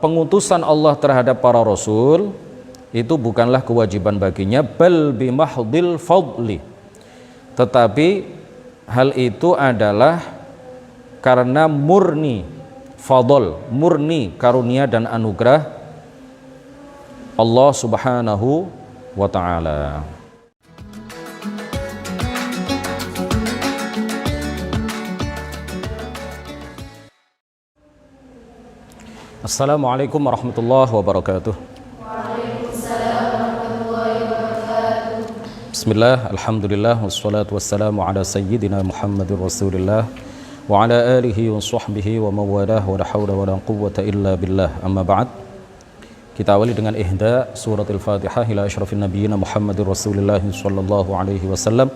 pengutusan Allah terhadap para rasul itu bukanlah kewajiban baginya, bal bimahdil fadli, tetapi hal itu adalah karena murni fadl, murni karunia dan anugerah Allah Subhanahu wa ta'ala. Assalamualaikum warahmatullahi wabarakatuh. Waalaikumsalam warahmatullahi wabarakatuh. Bismillah, alhamdulillah, wassalatu wassalamu ala sayyidina Muhammadir Rasulillah wa ala alihi wa sahbihi wa mawalah wa la hawla wa la quwwata illa billah. Amma ba'd. Kita awali dengan ihda surat al-Fatihah ila asyrafil nabiyina Muhammadir Rasulillah sallallahu alaihi wasallam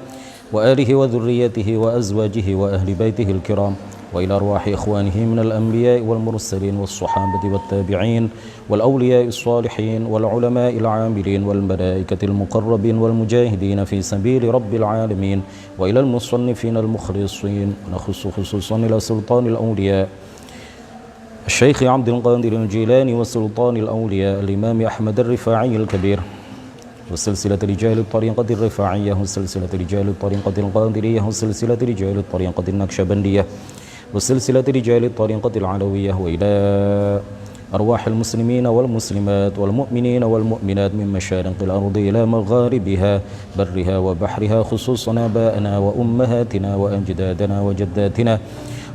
wa alihi wa dhurriyyatihi wa azwajihi wa ahli baitihi al-kiram wa ila arwahi ikhwanihi minal anbiya'i wal mursalin was sahabati wat tabi'in wal awliya'i salihin wal ulama'il 'amilin wal malaikatil muqarrabin wal mujahidin fi sabili rabbil alamin wa ila al musannifin al mukhlisin nakhussu khususan ila sultanil awliya' Syekh Abdul Qadir al-Jilani wa sultanil awliya' al-Imam Ahmad ar-Rifa'i al-Kabir wa silsilatul rijal at-tariqati ar-Rifa'iyah wa silsilatul rijal at-tariqati al-Qadiriyah wa silsilatul rijal at-tariqati an-Naqshbandiyah وسلسلة رجال الطريقة العلوية وإلى أرواح المسلمين والمسلمات والمؤمنين والمؤمنات من مشارق الأرض إلى مغاربها برها وبحرها خصوصا آبائنا وأمهاتنا وأجدادنا وجداتنا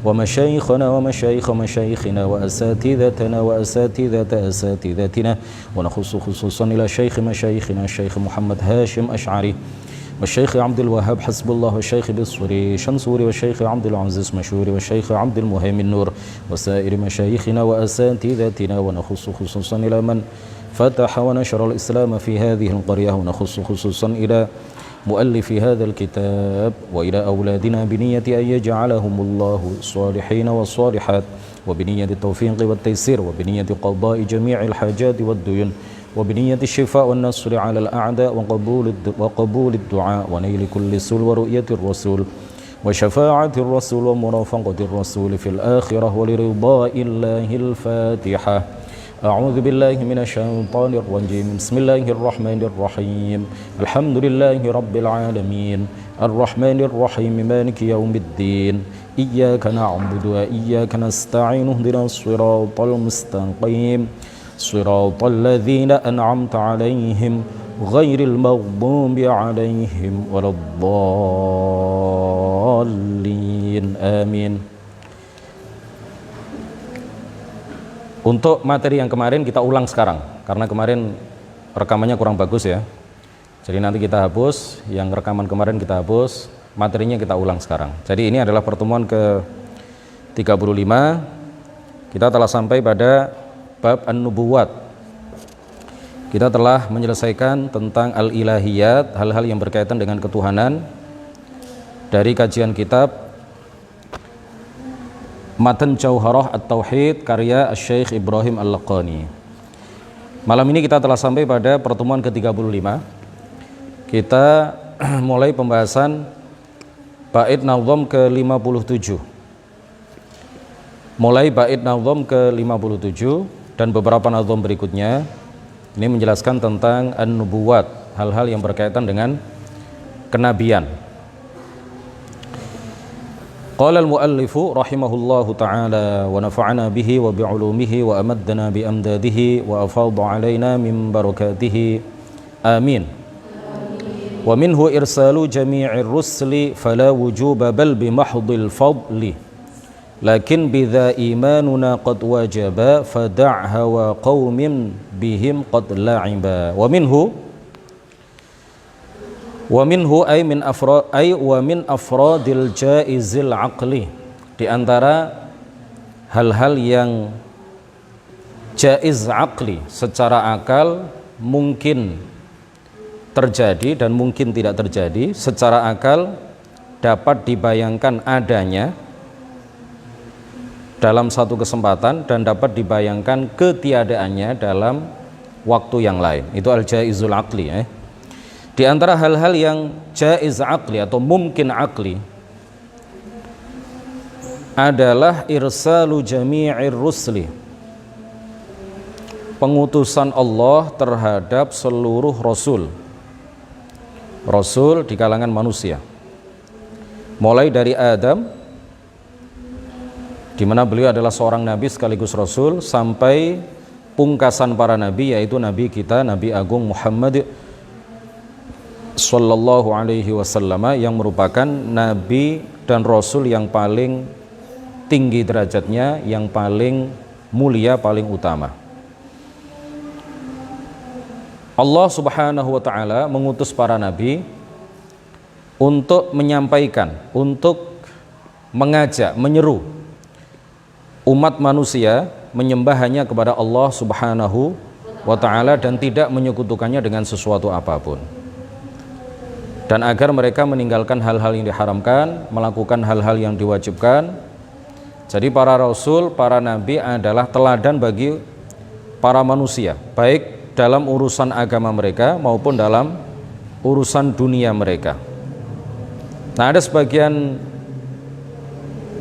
ومشايخنا ومشايخ مشايخنا وأساتذتنا وأساتذة أساتذتنا ونخص خصوصا إلى شيخ مشايخنا الشيخ محمد هاشم أشعري والشيخ عبد الوهاب حسب الله والشيخ بالصري شنصوري والشيخ عبد العزيز مشهوري والشيخ عبد المهيمن نور وسائر مشايخنا وأساتذتنا ونخص خصوصا إلى من فتح ونشر الإسلام في هذه القرية ونخص خصوصا إلى مؤلف هذا الكتاب وإلى أولادنا بنية أن يجعلهم الله صالحين والصالحات وبنية التوفيق والتيسير وبنية قضاء جميع الحاجات والديون وبنية الشفاء والنصر على الأعداء وقبول الدعاء ونيل كل سول ورؤية الرسول وشفاعة الرسول ومرافقة الرسول في الآخرة ولرضاء الله. الفاتحة. أعوذ بالله من الشيطان الرجيم. بسم الله الرحمن الرحيم. الحمد لله رب العالمين الرحمن الرحيم مالك يوم الدين إياك نعبد وإياك نستعين اهدنا الصراط المستقيم صراط الذين أنعمت عليهم غير المغضوب عليهم ولا الضالين آمين. Untuk materi yang kemarin kita ulang sekarang karena kemarin rekamannya kurang bagus ya. Jadi nanti kita hapus, yang rekaman kemarin kita hapus, materinya kita ulang sekarang. Jadi ini adalah pertemuan ke 35. Kita telah sampai pada bab an-nubuwat. Kita telah menyelesaikan tentang al-ilahiyat, hal-hal yang berkaitan dengan ketuhanan dari kajian kitab Matan Jauharah At-Tauhid karya Syekh Ibrahim Al-Laqani. Malam ini kita telah sampai pada pertemuan ke-35. Kita mulai pembahasan bait nazam ke-57. Mulai bait nazam ke-57 dan beberapa nazam berikutnya ini menjelaskan tentang an-nubuwat, hal-hal yang berkaitan dengan kenabian. Qala al-muallifu rahimahullahu ta'ala wa nafa'ana bihi wa bi'ulumihi wa amaddana bi amdadihi wa afadha alaina min barakatihi amin. Wa minhu irsalu jami'ir rusli fala wujuba bal bi mahdhil fadli lakin bidha imanuna qad wajaba fada' hawa qaumin bihim qad la'iba. Wa minhu ay min afradil jaizil aqli, di antara hal-hal yang jaiz aqli, secara akal mungkin terjadi dan mungkin tidak terjadi, secara akal dapat dibayangkan adanya dalam satu kesempatan dan dapat dibayangkan ketiadaannya dalam waktu yang lain. Itu al-jaizul aqli. Di antara hal-hal yang jaiz aqli atau mungkin aqli adalah irsalu jami'ir rusli, pengutusan Allah terhadap seluruh rasul di kalangan manusia, mulai dari Adam, di mana beliau adalah seorang nabi sekaligus rasul, sampai pungkasan para nabi, yaitu nabi kita, Nabi Agung Muhammad sallallahu alaihi wasallam, yang merupakan nabi dan rasul yang paling tinggi derajatnya, yang paling mulia, paling utama. Allah Subhanahu wa taala mengutus para nabi untuk menyampaikan, untuk mengajak, menyeru umat manusia menyembah hanya kepada Allah Subhanahu wa taala dan tidak menyekutukannya dengan sesuatu apapun. Dan agar mereka meninggalkan hal-hal yang diharamkan, melakukan hal-hal yang diwajibkan. Jadi para rasul, para nabi adalah teladan bagi para manusia, baik dalam urusan agama mereka maupun dalam urusan dunia mereka. Nah, ada sebagian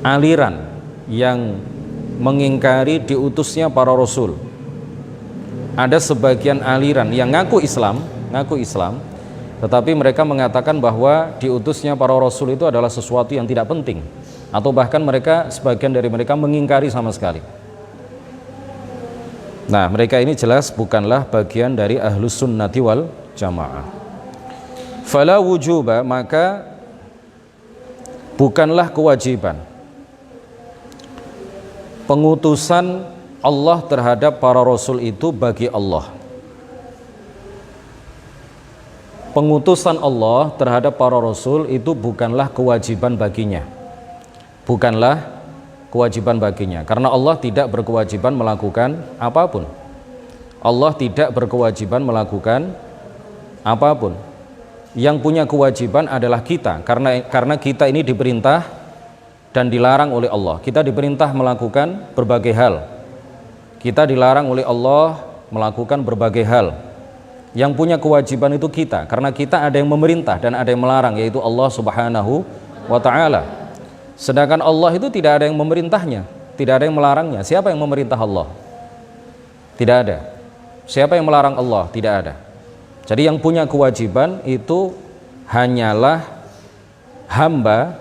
aliran yang mengingkari diutusnya para rasul. Ada sebagian aliran yang ngaku Islam, tetapi mereka mengatakan bahwa diutusnya para rasul itu adalah sesuatu yang tidak penting, atau bahkan sebagian dari mereka mengingkari sama sekali. Nah, mereka ini jelas bukanlah bagian dari ahlus sunnati wal jamaah. Fala wujuba, maka bukanlah kewajiban pengutusan Allah terhadap para rasul itu bagi Allah. Pengutusan Allah terhadap para rasul itu bukanlah kewajiban baginya. Bukanlah kewajiban baginya, karena Allah tidak berkewajiban melakukan apapun. Allah tidak berkewajiban melakukan apapun. Yang punya kewajiban adalah kita, karena kita ini diperintah dan dilarang oleh Allah. Kita diperintah melakukan berbagai hal. Kita dilarang oleh Allah melakukan berbagai hal. Yang punya kewajiban itu kita, karena kita ada yang memerintah dan ada yang melarang, yaitu Allah Subhanahu wa taala. Sedangkan Allah itu tidak ada yang memerintahnya, tidak ada yang melarangnya. Siapa yang memerintah Allah? Tidak ada. Siapa yang melarang Allah? Tidak ada. Jadi yang punya kewajiban itu hanyalah hamba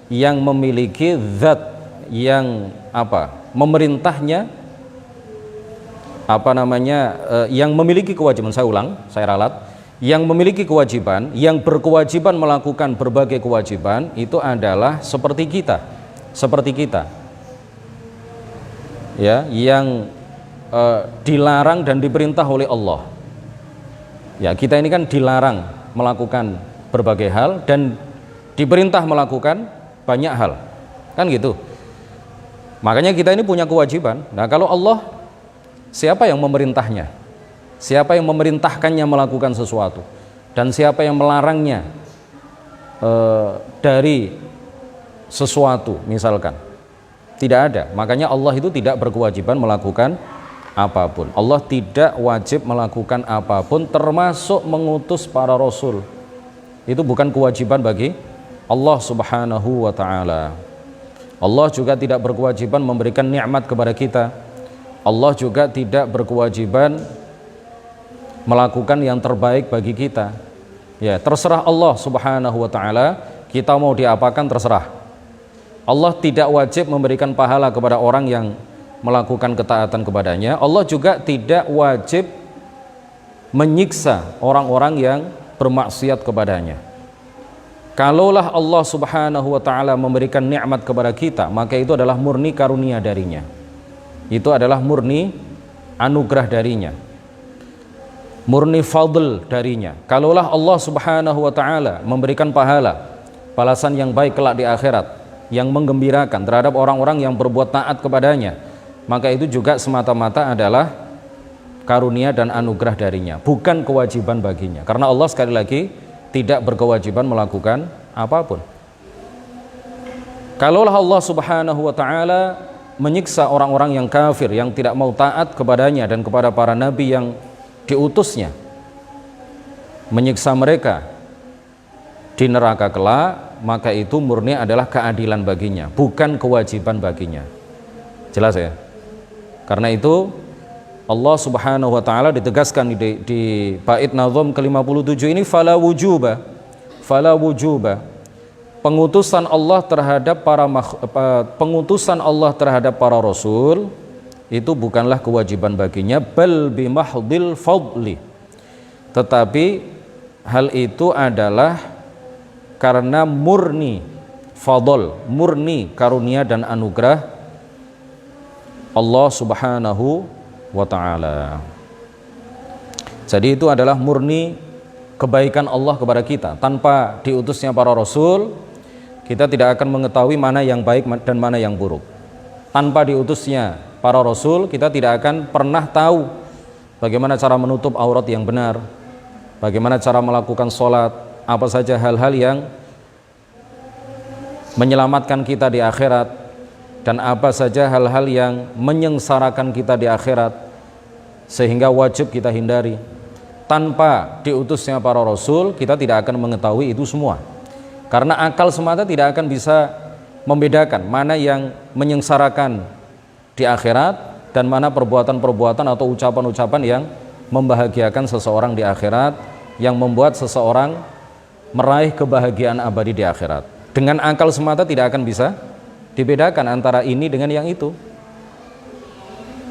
yang memiliki zat yang memerintahnya, yang memiliki kewajiban. Saya ralat. Yang memiliki kewajiban, yang berkewajiban melakukan berbagai kewajiban itu adalah seperti kita, ya, yang dilarang dan diperintah oleh Allah. Ya, kita ini kan dilarang melakukan berbagai hal dan diperintah melakukan banyak hal, kan gitu. Makanya kita ini punya kewajiban. Nah, kalau Allah, siapa yang memerintahnya? Siapa yang memerintahkannya melakukan sesuatu? Dan siapa yang melarangnya dari sesuatu, misalkan? Tidak ada. Makanya Allah itu tidak berkewajiban melakukan apapun. Allah tidak wajib melakukan apapun, termasuk mengutus para rasul. Itu bukan kewajiban bagi Allah Subhanahu wa taala. Allah juga tidak berkewajiban memberikan nikmat kepada kita. Allah juga tidak berkewajiban melakukan yang terbaik bagi kita. Ya, terserah Allah Subhanahu wa taala, kita mau diapakan terserah. Allah tidak wajib memberikan pahala kepada orang yang melakukan ketaatan kepadanya. Allah juga tidak wajib menyiksa orang-orang yang bermaksiat kepadanya. Kalaulah Allah Subhanahu wa taala memberikan nikmat kepada kita, maka itu adalah murni karunia darinya. Itu adalah murni anugerah darinya, murni fadl darinya. Kalaulah Allah Subhanahu wa taala memberikan pahala, balasan yang baik kelak di akhirat, yang menggembirakan terhadap orang-orang yang berbuat taat kepadanya, maka itu juga semata-mata adalah karunia dan anugerah darinya, bukan kewajiban baginya. Karena Allah sekali lagi tidak berkewajiban melakukan apapun. Kalaulah Allah Subhanahu wa taala menyiksa orang-orang yang kafir, yang tidak mau taat kepadanya dan kepada para nabi yang diutusnya, menyiksa mereka di neraka kelak, maka itu murni adalah keadilan baginya, bukan kewajiban baginya. Jelas ya? Karena itu Allah Subhanahu wa taala ditegaskan di bait nazam ke-57 ini fala wujuba. Pengutusan Allah terhadap para rasul itu bukanlah kewajiban baginya, bal bimahdil fadli. Tetapi hal itu adalah karena murni fadl, murni karunia dan anugerah Allah Subhanahu wa ta'ala. Jadi itu adalah murni kebaikan Allah kepada kita. Tanpa diutusnya para rasul, kita tidak akan mengetahui mana yang baik dan mana yang buruk. Tanpa diutusnya para rasul, kita tidak akan pernah tahu bagaimana cara menutup aurat yang benar, bagaimana cara melakukan sholat, apa saja hal-hal yang menyelamatkan kita di akhirat, dan apa saja hal-hal yang menyengsarakan kita di akhirat, sehingga wajib kita hindari. Tanpa diutusnya para rasul, kita tidak akan mengetahui itu semua, karena akal semata tidak akan bisa membedakan mana yang menyengsarakan di akhirat dan mana perbuatan-perbuatan atau ucapan-ucapan yang membahagiakan seseorang di akhirat, yang membuat seseorang meraih kebahagiaan abadi di akhirat. Dengan akal semata tidak akan bisa dibedakan antara ini dengan yang itu.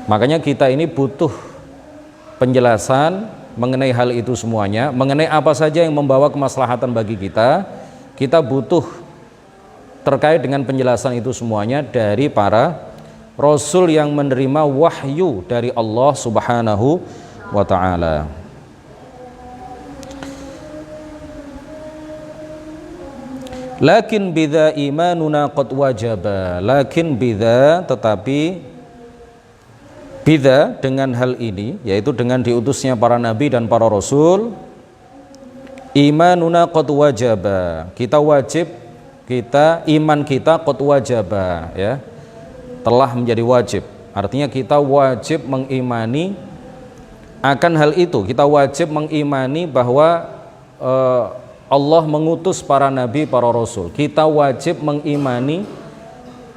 Makanya kita ini butuh penjelasan mengenai hal itu semuanya, mengenai apa saja yang membawa kemaslahatan bagi kita. Kita butuh terkait dengan penjelasan itu semuanya dari para rasul yang menerima wahyu dari Allah Subhanahu wa ta'ala. Lakin bidza imanuna qad wajaba. Lakin bidza, tetapi bidza dengan hal ini, yaitu dengan diutusnya para nabi dan para rasul, imanuna qad wajaba. Kita wajib, iman kita qad wajaba, ya, telah menjadi wajib. Artinya kita wajib mengimani akan hal itu. Kita wajib mengimani bahwa Allah mengutus para nabi, para rasul. Kita wajib mengimani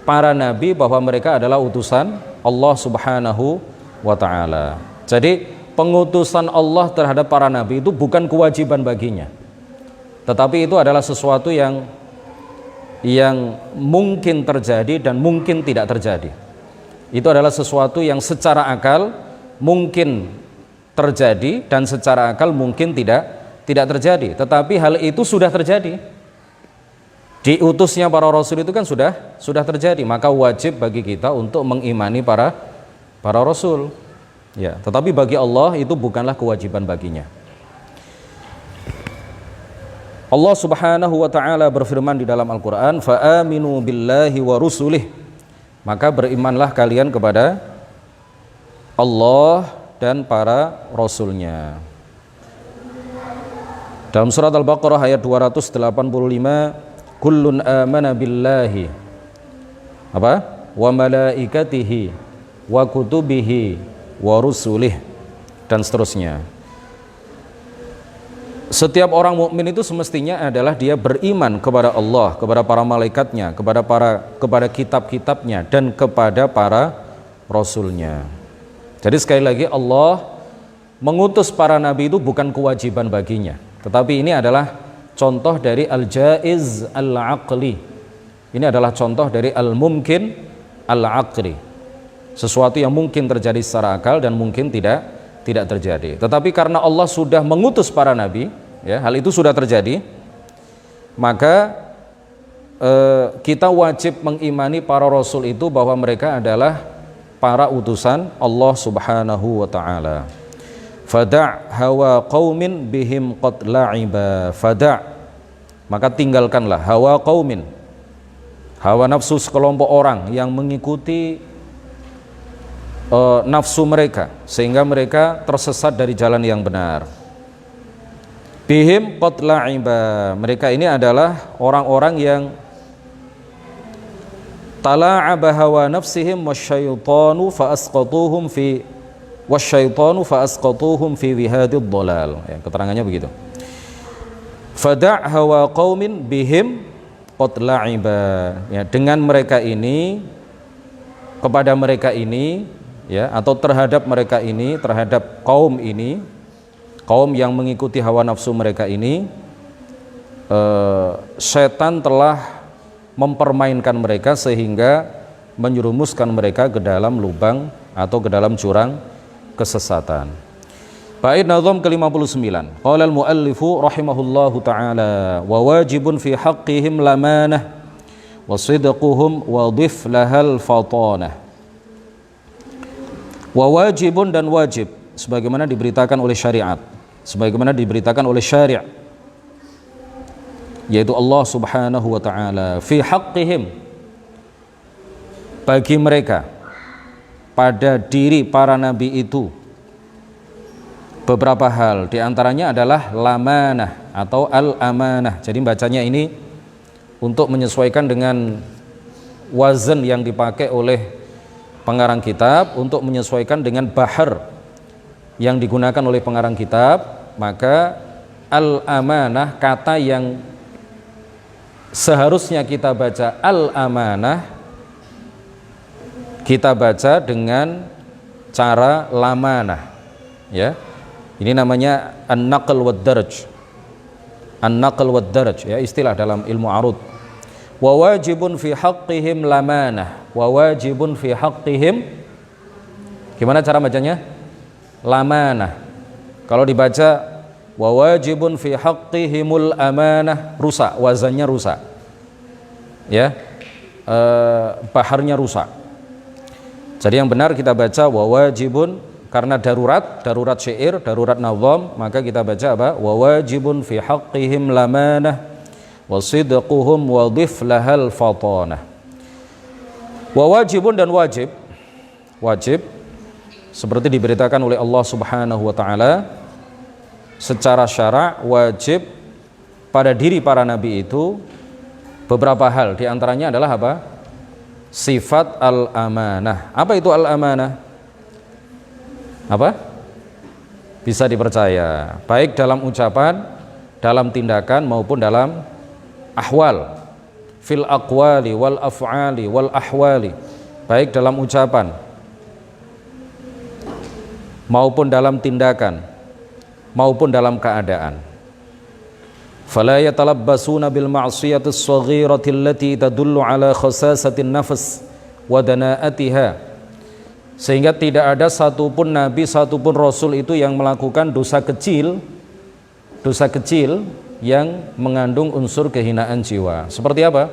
para nabi bahwa mereka adalah utusan Allah Subhanahu wa ta'ala. Jadi pengutusan Allah terhadap para nabi itu bukan kewajiban baginya, tetapi itu adalah sesuatu yang mungkin terjadi dan mungkin tidak terjadi. Itu adalah sesuatu yang secara akal mungkin terjadi dan secara akal mungkin tidak terjadi. Tetapi hal itu sudah terjadi. Diutusnya para rasul itu kan sudah terjadi, maka wajib bagi kita untuk mengimani para rasul. Ya, tetapi bagi Allah itu bukanlah kewajiban baginya. Allah Subhanahu wa ta'ala berfirman di dalam Al-Quran, fa'aminu billahi wa rusulih, maka berimanlah kalian kepada Allah dan para rasulnya. Dalam surat Al-Baqarah ayat 285, kullun amana billahi wa malaikatihi wa kutubihi wa rusulih, dan seterusnya. Setiap orang mukmin itu semestinya adalah dia beriman kepada Allah, kepada para malaikatnya, kepada kitab-kitabnya, dan kepada para rasulnya. Jadi sekali lagi, Allah mengutus para nabi itu bukan kewajiban baginya, tetapi ini adalah contoh dari al-jaiz al-aqli. Ini adalah contoh dari al-mumkin al-aqli, sesuatu yang mungkin terjadi secara akal dan mungkin tidak terjadi. Tetapi karena Allah sudah mengutus para nabi, ya, hal itu sudah terjadi, maka kita wajib mengimani para rasul itu bahwa mereka adalah para utusan Allah Subhanahu wa ta'ala. Fada' hawa qaumin bihim qad la'iba. Fada', maka tinggalkanlah hawa qaumin, hawa nafsu sekelompok orang yang mengikuti nafsu mereka sehingga mereka tersesat dari jalan yang benar. Bihim qad la'iba, mereka ini adalah orang-orang yang tala'aba hawa nafsihim wasyaitanu fa'asqatuhum fi wihadid dhalal. Ya, keterangannya begitu. Fada' hawa qaumin bihim qad la'iba. Ya, dengan mereka ini, kepada mereka ini, ya, atau terhadap mereka ini, terhadap kaum ini, kaum yang mengikuti hawa nafsu mereka ini, setan telah mempermainkan mereka sehingga menyerumuskan mereka ke dalam lubang atau ke dalam jurang kesesatan. Bait nazam ke-59. Qala al-muallifu rahimahullahu taala wa wajibun fi haqqihim lamanah wa sidquhum wa dhif lahal fatanah. Wa wajibun, dan wajib sebagaimana diberitakan oleh syariat, sebagaimana diberitakan oleh syari', yaitu Allah Subhanahu wa taala, fi haqqihim, bagi mereka, pada diri para nabi itu beberapa hal, diantaranya adalah lamanah atau al-amanah. Jadi bacanya ini untuk menyesuaikan dengan wazan yang dipakai oleh pengarang kitab, untuk menyesuaikan dengan bahar yang digunakan oleh pengarang kitab, maka al-amanah, kata yang seharusnya kita baca al-amanah, kita baca dengan cara lamanah, ya. Ini namanya an-naql wad-daraj. An-naql wad-daraj, ya, istilah dalam ilmu arud. Wa wajibun fi haqqihim lamanah. Wa wajibun fi haqqihim, gimana cara bacanya? Lamanah. Kalau dibaca wa wajibun fi haqqihimul amanah, rusak, wazannya rusak, ya, baharnya rusak. Jadi yang benar kita baca wa wajibun, karena darurat syair, darurat nazam, maka kita baca apa? Wa wajibun fi haqqihim lamanah wa sidquhum wa dhif lahal fatanah. Wa wajibun, dan wajib, wajib seperti diberitakan oleh Allah Subhanahu wa taala secara syara', wajib pada diri para nabi itu beberapa hal, diantaranya adalah apa? Sifat al-amanah. Apa itu al-amanah? Apa? Bisa dipercaya, baik dalam ucapan, dalam tindakan, maupun dalam ahwal, fil aqwali wal af'ali wal ahwali, baik dalam ucapan maupun dalam tindakan maupun dalam keadaan. Fala yatalabbasuna bil ma'siyati as-saghirati allati tadullu ala khasasati an-nafs wa dana'atiha, sehingga tidak ada satupun nabi, satupun rasul itu yang melakukan dosa kecil yang mengandung unsur kehinaan jiwa. Seperti apa?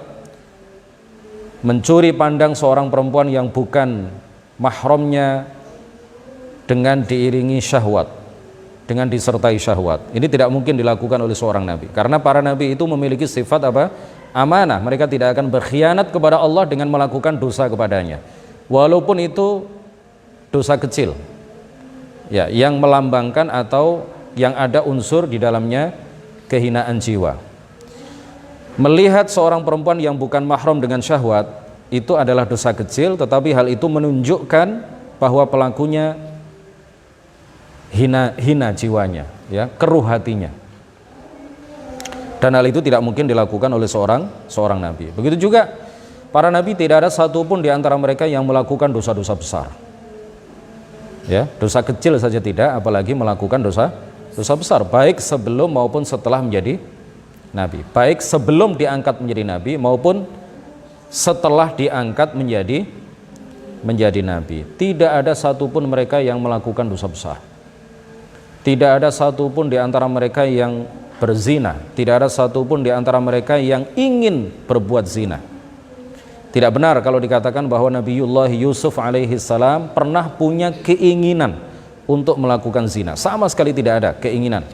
Mencuri pandang seorang perempuan yang bukan mahramnya dengan diiringi syahwat, dengan disertai syahwat. Ini tidak mungkin dilakukan oleh seorang nabi, karena para nabi itu memiliki sifat apa? Amanah. Mereka tidak akan berkhianat kepada Allah dengan melakukan dosa kepadanya, walaupun itu dosa kecil, ya, yang melambangkan atau yang ada unsur di dalamnya kehinaan jiwa. Melihat seorang perempuan yang bukan mahram dengan syahwat itu adalah dosa kecil, tetapi hal itu menunjukkan bahwa pelakunya hina jiwanya, ya, keruh hatinya. Dan hal itu tidak mungkin dilakukan oleh seorang nabi. Begitu juga para nabi, tidak ada satupun di antara mereka yang melakukan dosa-dosa besar. Ya, dosa kecil saja tidak, apalagi melakukan dosa besar, baik sebelum maupun setelah menjadi nabi, baik sebelum diangkat menjadi nabi maupun setelah diangkat menjadi nabi. Tidak ada satupun mereka yang melakukan dosa besar. Tidak ada satupun di antara mereka yang berzina. Tidak ada satupun di antara mereka yang ingin berbuat zina. Tidak benar kalau dikatakan bahwa Nabiullah Yusuf alaihi salam pernah punya keinginan untuk melakukan zina. Sama sekali tidak ada keinginan.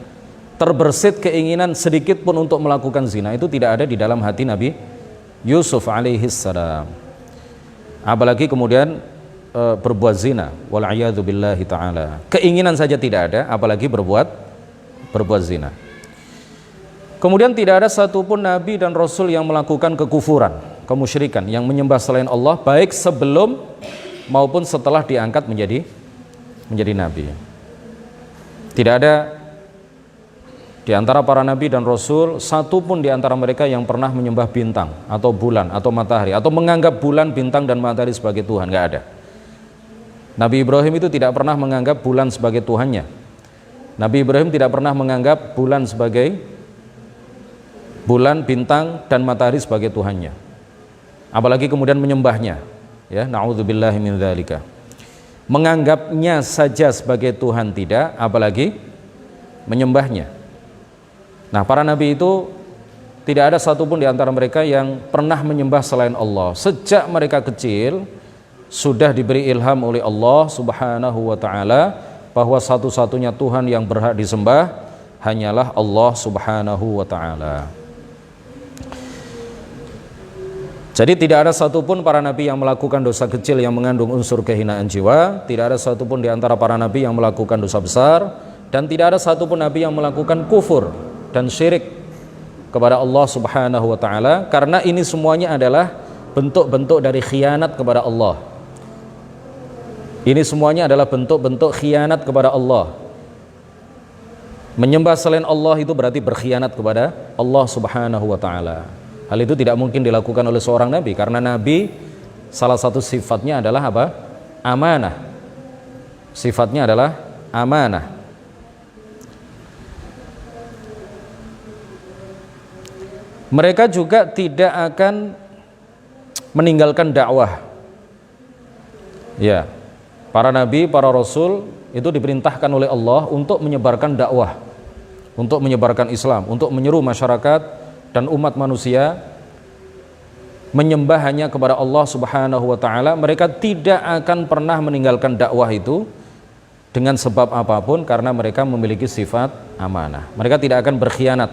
Terbersit keinginan sedikit pun untuk melakukan zina, itu tidak ada di dalam hati Nabi Yusuf alaihi salam. Apalagi kemudian berbuat zina, wal'iyadzu billahi ta'ala. Keinginan saja tidak ada, apalagi berbuat zina. Kemudian tidak ada satupun nabi dan rasul yang melakukan kekufuran, kemusyrikan, yang menyembah selain Allah, baik sebelum maupun setelah diangkat menjadi nabi. Tidak ada di antara para nabi dan rasul satupun di antara mereka yang pernah menyembah bintang atau bulan atau matahari, atau menganggap bulan, bintang dan matahari sebagai Tuhan. Nggak ada. Nabi Ibrahim itu tidak pernah menganggap bulan sebagai Tuhannya. Nabi Ibrahim tidak pernah menganggap bulan sebagai bulan, bintang, dan matahari sebagai Tuhannya. Apalagi kemudian menyembahnya. Ya, na'udzubillahi min dzalika. Menganggapnya saja sebagai Tuhan tidak, apalagi menyembahnya. Nah, para nabi itu tidak ada satupun di antara mereka yang pernah menyembah selain Allah. Sejak mereka kecil sudah diberi ilham oleh Allah Subhanahu wa taala bahwa satu-satunya Tuhan yang berhak disembah hanyalah Allah Subhanahu wa taala. Jadi tidak ada satupun para nabi yang melakukan dosa kecil yang mengandung unsur kehinaan jiwa, tidak ada satupun di antara para nabi yang melakukan dosa besar, dan tidak ada satupun nabi yang melakukan kufur dan syirik kepada Allah Subhanahu wa taala, karena ini semuanya adalah bentuk-bentuk dari khianat kepada Allah. Ini semuanya adalah bentuk-bentuk khianat kepada Allah. Menyembah selain Allah itu berarti berkhianat kepada Allah Subhanahu wa taala. Hal itu tidak mungkin dilakukan oleh seorang nabi, karena nabi salah satu sifatnya adalah apa? Amanah. Sifatnya adalah amanah. Mereka juga tidak akan meninggalkan dakwah. Ya, para nabi, para rasul itu diperintahkan oleh Allah untuk menyebarkan dakwah, untuk menyebarkan Islam, untuk menyeru masyarakat dan umat manusia menyembah hanya kepada Allah Subhanahu wa taala. Mereka tidak akan pernah meninggalkan dakwah itu dengan sebab apapun, karena mereka memiliki sifat amanah. Mereka tidak akan berkhianat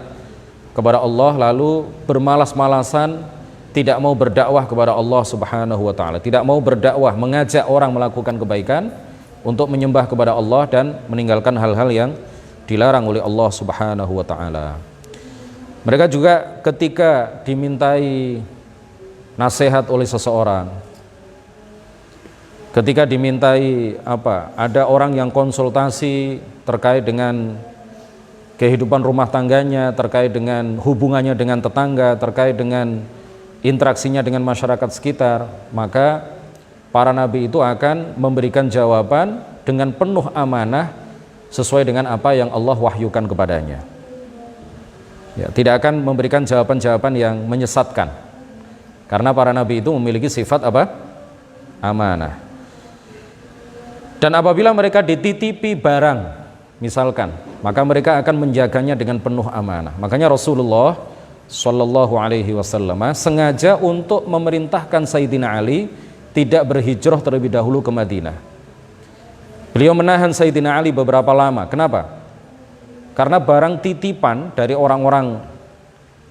kepada Allah lalu bermalas-malasan tidak mau berdakwah kepada Allah Subhanahu wa taala, tidak mau berdakwah mengajak orang melakukan kebaikan untuk menyembah kepada Allah dan meninggalkan hal-hal yang dilarang oleh Allah Subhanahu wa taala. Mereka juga ketika dimintai nasihat oleh seseorang, ketika dimintai ada orang yang konsultasi terkait dengan kehidupan rumah tangganya, terkait dengan hubungannya dengan tetangga, terkait dengan interaksinya dengan masyarakat sekitar, maka para nabi itu akan memberikan jawaban dengan penuh amanah sesuai dengan apa yang Allah wahyukan kepadanya. Ya, tidak akan memberikan jawaban-jawaban yang menyesatkan, karena para nabi itu memiliki sifat amanah. Dan apabila mereka dititipi barang misalkan, maka mereka akan menjaganya dengan penuh amanah. Makanya Rasulullah Shallallahu Alaihi Wasallam sengaja untuk memerintahkan Sayyidina Ali tidak berhijrah terlebih dahulu ke Madinah. Beliau menahan Sayyidina Ali beberapa lama. Kenapa? Karena barang titipan dari orang-orang,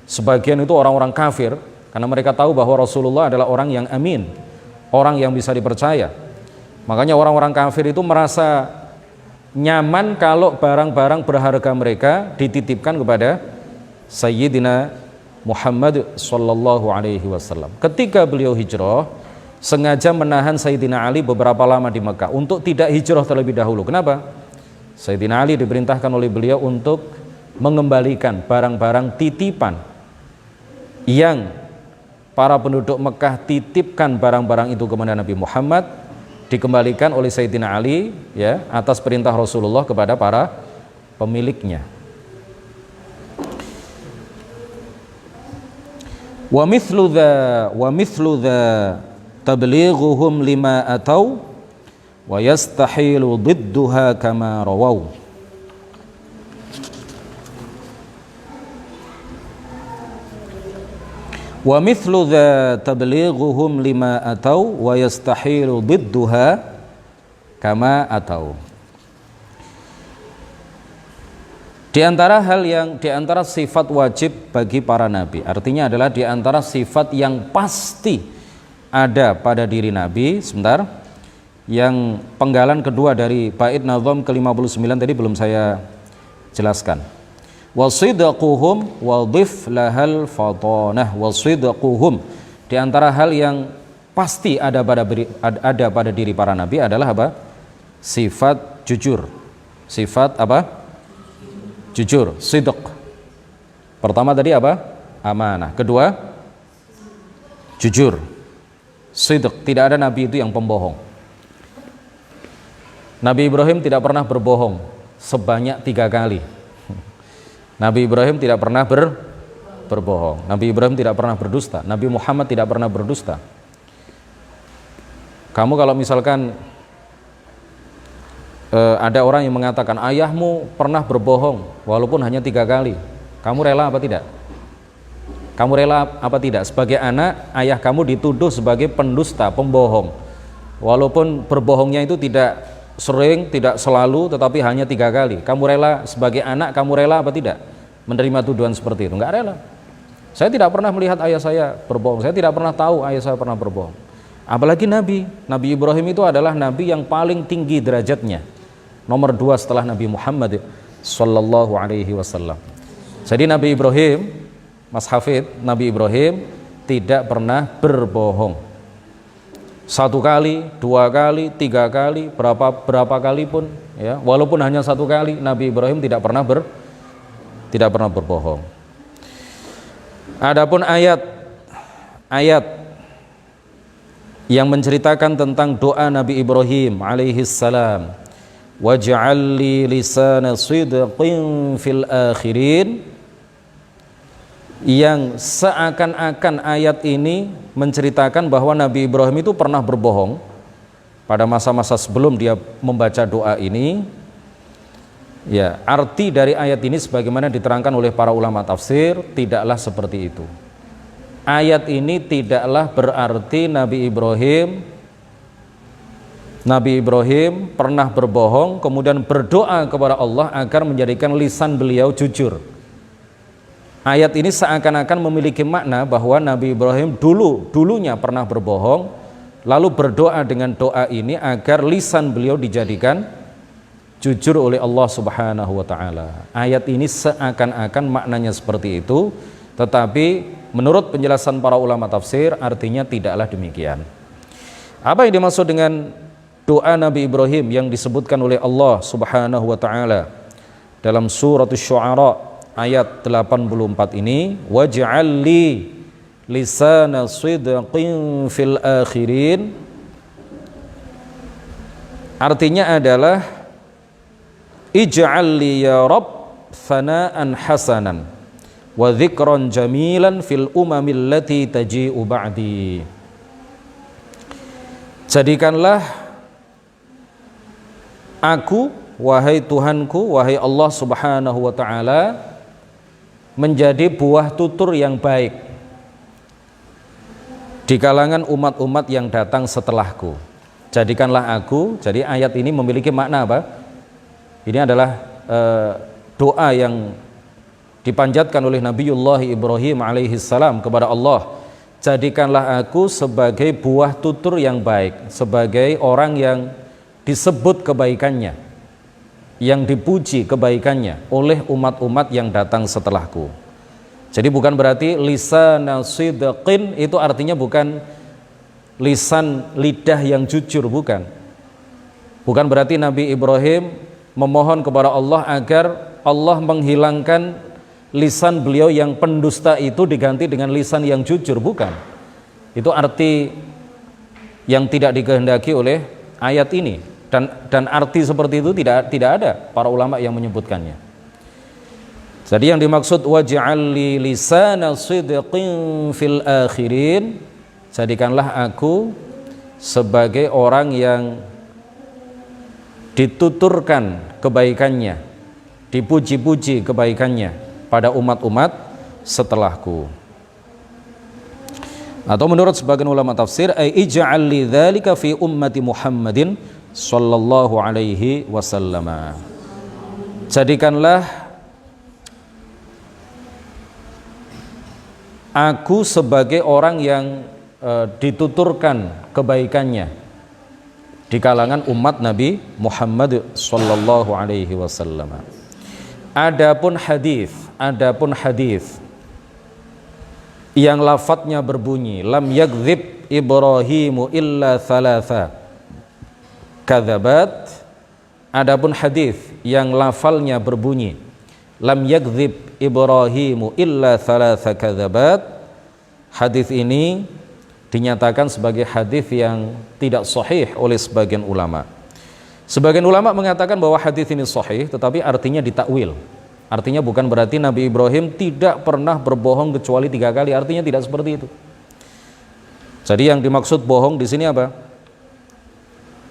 sebagian itu orang-orang kafir, karena mereka tahu bahwa Rasulullah adalah orang yang amin, orang yang bisa dipercaya. Makanya orang-orang kafir itu merasa nyaman kalau barang-barang berharga mereka dititipkan kepada Sayyidina Muhammad sallallahu alaihi wasallam. Ketika beliau hijrah, sengaja menahan Sayyidina Ali beberapa lama di Mekah untuk tidak hijrah terlebih dahulu. Kenapa? Sayyidina Ali diperintahkan oleh beliau untuk mengembalikan barang-barang titipan yang para penduduk Mekah titipkan barang-barang itu kepada Nabi Muhammad, dikembalikan oleh Sayyidina Ali ya atas perintah Rasulullah kepada para pemiliknya. Wa mithlu dha tablighuhum lima atau wa yastahilu didduha kama rawaw. Wa mithlu dha tablighuhum lima atau wa yastahilu didduha kama atau. Di antara sifat wajib bagi para nabi, artinya adalah di antara sifat yang pasti ada pada diri nabi. Sebentar, yang penggalan kedua dari bait nazam ke-59 tadi belum saya jelaskan. Wasidquhum wadhif lahal fatanah. Wasidquhum, di antara hal yang pasti ada pada diri para nabi adalah apa? Sifat jujur. Sifat apa? Jujur, sidq. Pertama tadi apa? Amanah. Kedua, jujur. Sidq, tidak ada nabi itu yang pembohong. Nabi Ibrahim tidak pernah berbohong sebanyak 3 kali. Nabi Ibrahim tidak pernah berbohong. Nabi Ibrahim tidak pernah berdusta. Nabi Muhammad tidak pernah berdusta. Kamu kalau misalkan ada orang yang mengatakan ayahmu pernah berbohong walaupun hanya 3 kali, kamu rela apa tidak? Kamu rela apa tidak? Sebagai anak, ayah kamu dituduh sebagai pendusta, pembohong, walaupun berbohongnya itu tidak sering, tidak selalu, tetapi hanya 3 kali. Kamu rela sebagai anak, kamu rela apa tidak menerima tuduhan seperti itu? Enggak rela. Saya tidak pernah melihat ayah saya berbohong, saya tidak pernah tahu ayah saya pernah berbohong. Apalagi Nabi Ibrahim itu adalah Nabi yang paling tinggi derajatnya, nomor 2 setelah Nabi Muhammad sallallahu alaihi wasallam. Jadi Nabi Ibrahim, Mas Hafid, Nabi Ibrahim tidak pernah berbohong. 1 kali, 2 kali, 3 kali, berapa kali pun, ya, walaupun hanya 1 kali, Nabi Ibrahim tidak pernah berbohong. Adapun ayat yang menceritakan tentang doa Nabi Ibrahim alaihi salam, waj'al li lisana sidqin fil akhirin, yang seakan-akan ayat ini menceritakan bahwa Nabi Ibrahim itu pernah berbohong pada masa-masa sebelum dia membaca doa ini. Ya, arti dari ayat ini sebagaimana diterangkan oleh para ulama tafsir tidaklah seperti itu. Ayat ini tidaklah berarti Nabi Ibrahim pernah berbohong kemudian berdoa kepada Allah agar menjadikan lisan beliau jujur. Ayat ini seakan-akan memiliki makna bahwa Nabi Ibrahim dulunya pernah berbohong, lalu berdoa dengan doa ini agar lisan beliau dijadikan jujur oleh Allah Subhanahu wa taala. Ayat ini seakan-akan maknanya seperti itu, tetapi menurut penjelasan para ulama tafsir artinya tidaklah demikian. Apa yang dimaksud dengan doa Nabi Ibrahim yang disebutkan oleh Allah Subhanahu wa taala dalam surat Asy-Syu'ara ayat 84 ini, waj'al li lisana sidqin fil akhirin, artinya adalah ij'al li ya Rabb thana'an hasanan wa dzikran jamilan fil umamil lati taji'u ba'di. Jadikanlah aku, wahai Tuhanku, wahai Allah Subhanahu wa taala, menjadi buah tutur yang baik di kalangan umat-umat yang datang setelahku. Jadikanlah aku, jadi ayat ini memiliki makna apa? Ini adalah doa yang dipanjatkan oleh Nabiullah Ibrahim alaihi salam kepada Allah. Jadikanlah aku sebagai buah tutur yang baik, sebagai orang yang disebut kebaikannya, yang dipuji kebaikannya oleh umat-umat yang datang setelahku. Jadi bukan berarti lisan sidqin itu artinya bukan lisan lidah yang jujur, bukan. Bukan berarti Nabi Ibrahim memohon kepada Allah agar Allah menghilangkan lisan beliau yang pendusta itu diganti dengan lisan yang jujur, bukan. Itu arti yang tidak dikehendaki oleh ayat ini. Dan arti seperti itu tidak ada para ulama yang menyebutkannya. Jadi yang dimaksud waj'al li lisana sidqin fil akhirin, jadikanlah aku sebagai orang yang dituturkan kebaikannya, dipuji-puji kebaikannya pada umat-umat setelahku. Atau menurut sebagian ulama tafsir, ai ij'al li dzalika fi ummati Muhammadin sallallahu alaihi wasallam. Jadikanlah aku sebagai orang yang dituturkan kebaikannya di kalangan umat Nabi Muhammad sallallahu alaihi wasallam. Adapun hadis yang lafadznya berbunyi lam yakdzib Ibrahimu illa thalatha kadzabat, adapun hadis yang lafalnya berbunyi lam yakdzib Ibrahimu illa thalatha kadzabat, hadis ini dinyatakan sebagai hadis yang tidak sahih oleh sebagian ulama. Sebagian ulama mengatakan bahwa hadis ini sahih, tetapi artinya ditakwil. Artinya bukan berarti Nabi Ibrahim tidak pernah berbohong kecuali 3 kali. Artinya tidak seperti itu. Jadi yang dimaksud bohong di sini apa?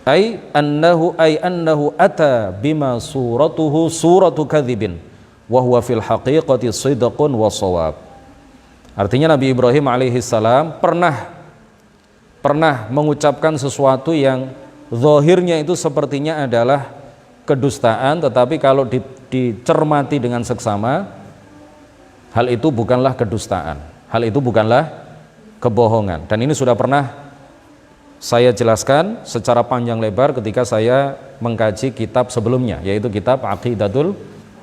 Ay annahu ata bima suratuhu suratu kadzibin wa huwa fil haqiqati shidqun wa shawab. Artinya Nabi Ibrahim alaihi salam pernah mengucapkan sesuatu yang zahirnya itu sepertinya adalah kedustaan, tetapi kalau dicermati dengan seksama, hal itu bukanlah kedustaan, hal itu bukanlah kebohongan. Dan ini sudah pernah saya jelaskan secara panjang lebar ketika saya mengkaji kitab sebelumnya, yaitu kitab Aqidatul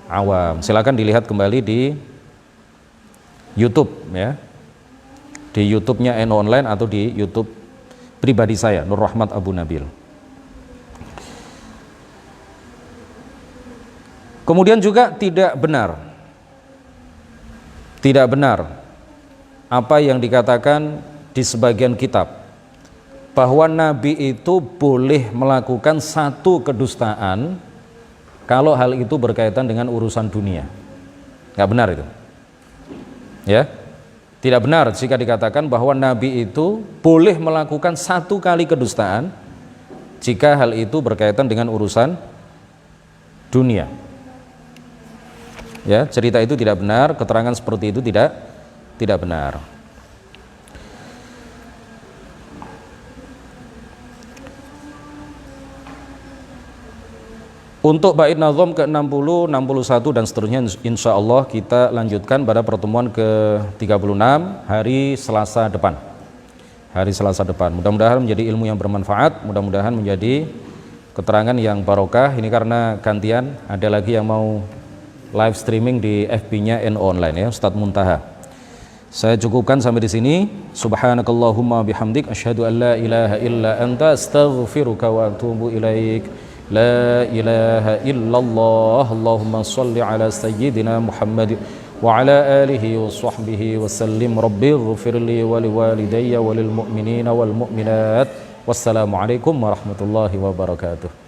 Awam. Silakan dilihat kembali di YouTube ya, di YouTube-nya NU Online atau di YouTube pribadi saya, Nur Rahmat Abu Nabil. Kemudian juga tidak benar apa yang dikatakan di sebagian kitab bahwa Nabi itu boleh melakukan satu kedustaan kalau hal itu berkaitan dengan urusan dunia. Nggak benar itu ya, tidak benar jika dikatakan bahwa Nabi itu boleh melakukan 1 kali kedustaan jika hal itu berkaitan dengan urusan dunia. Ya, cerita itu tidak benar, keterangan seperti itu tidak benar. Untuk bait nazom ke-60, 61 dan seterusnya insya Allah kita lanjutkan pada pertemuan ke-36 hari Selasa depan. Hari Selasa depan. Mudah-mudahan menjadi ilmu yang bermanfaat, mudah-mudahan menjadi keterangan yang barokah. Ini karena gantian ada lagi yang mau live streaming di FB-nya NU Online ya, Ustadz Muntaha. Saya cukupkan sampai di sini. Subhanakallahumma bihamdik asyhadu an la ilaha illa anta astaghfiruka wa atubu ilaik. La ilaha illallah. Allahumma shalli ala sayyidina Muhammad wa ala alihi wa sahbihi wa sallim. Rabbighfirli wa liwalidayya wa lil mu'minina wal mu'minat. Wassalamualaikum warahmatullahi wabarakatuh.